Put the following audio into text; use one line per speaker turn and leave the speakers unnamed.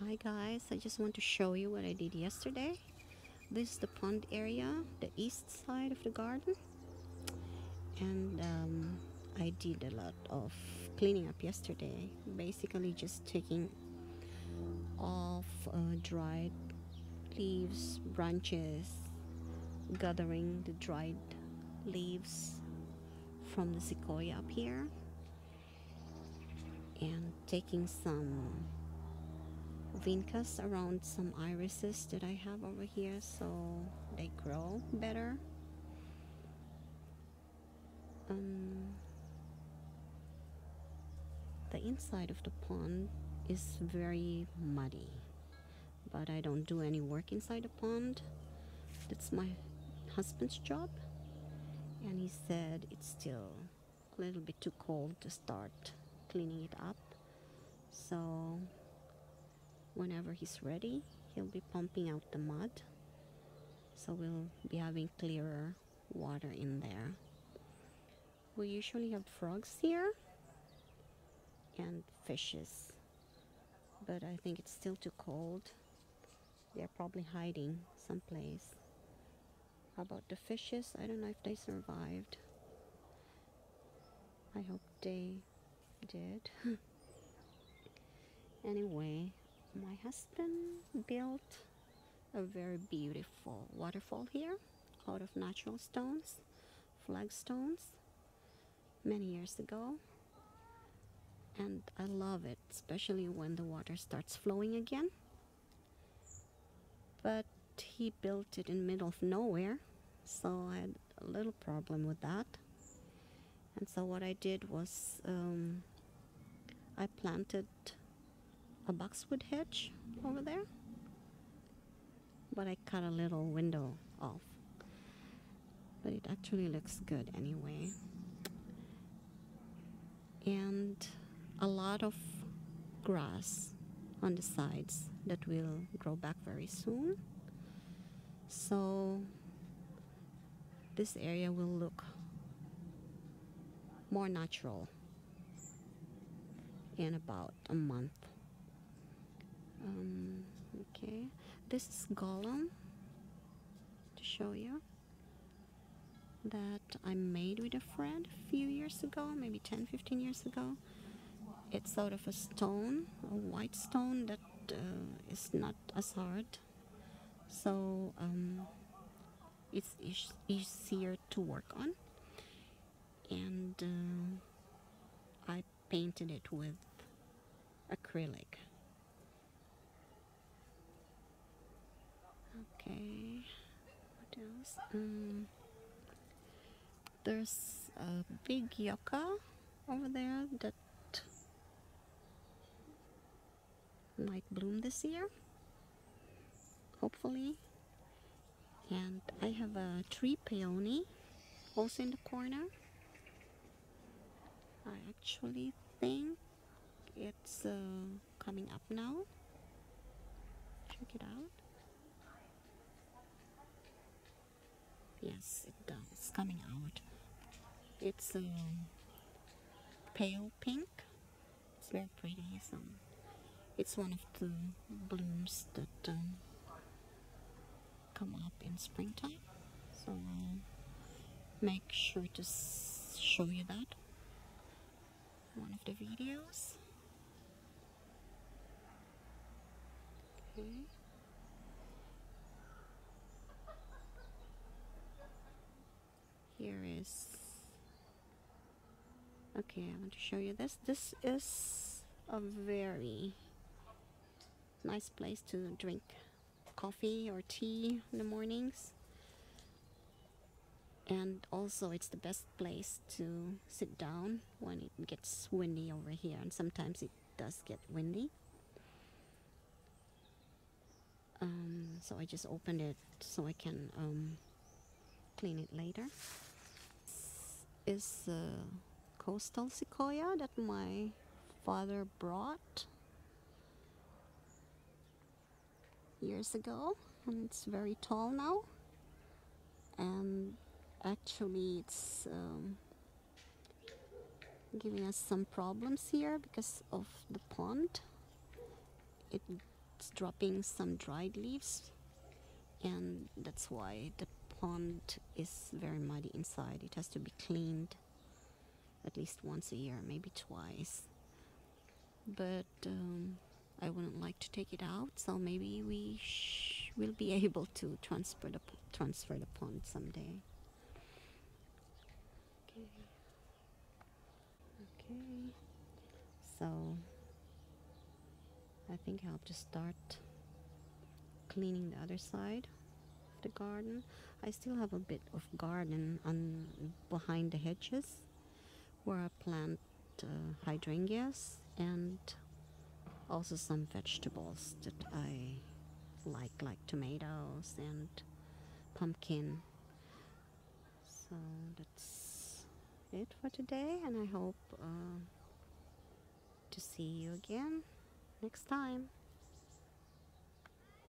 Hi guys, I just want to show you what I did yesterday. This is the pond area, the east side of the garden, and I did a lot of cleaning up yesterday. Basically, just taking off dried leaves, branches, gathering the dried leaves from the sequoia up here, and taking some vincas around some irises that I have over here so they grow better. Um, the inside of the pond is very muddy, but I don't do any work inside the pond. That's my husband's job, and he said it's still a little bit too cold to start cleaning it up. So whenever he's ready, he'll be pumping out the mud. So we'll be having clearer water in there. We usually have frogs here and fishes, but I think it's still too cold. They're probably hiding someplace. How about the fishes? I don't know if they survived. I hope they did. Anyway, my husband built a very beautiful waterfall here out of natural stones, flagstones, many years ago. And I love it, especially when the water starts flowing again. But he built it in the middle of nowhere, so I had a little problem with that. And so what I did was I planted a boxwood hedge over there, but I cut a little window off. But it actually looks good anyway. And a lot of grass on the sides that will grow back very soon. So this area will look more natural in about a month. Okay, this is Gollum to show you that I made with a friend a few years ago, maybe 10-15 years ago. It's out of a stone, a white stone that is not as hard, so it's easier to work on. And I painted it with acrylic. Okay, what else? There's a big yucca over there that might bloom this year, hopefully. And I have a tree peony also in the corner. I actually think it's coming up now. Check it out. Yes, it does. It's coming out. It's pale pink. It's very pretty. So it's one of the blooms that come up in springtime. So I'll make sure to show you that in one of the videos. Okay. Here is, okay, I want to show you this. This is a very nice place to drink coffee or tea in the mornings. And also it's the best place to sit down when it gets windy over here, and sometimes it does get windy. So I just opened it so I can clean it later. This is coastal sequoia that my father brought years ago, and it's very tall now. And actually it's giving us some problems here because of the pond. It it's dropping some dried leaves, and that's why the pond is very muddy inside. It has to be cleaned at least once a year, maybe twice. But I wouldn't like to take it out, so maybe we will be able to transfer the pond someday. Okay. Okay. So I think I'll just start cleaning the other side of the garden. I still have a bit of garden on behind the hedges where I plant hydrangeas and also some vegetables that I like tomatoes and pumpkin. So that's it for today, and I hope to see you again next time.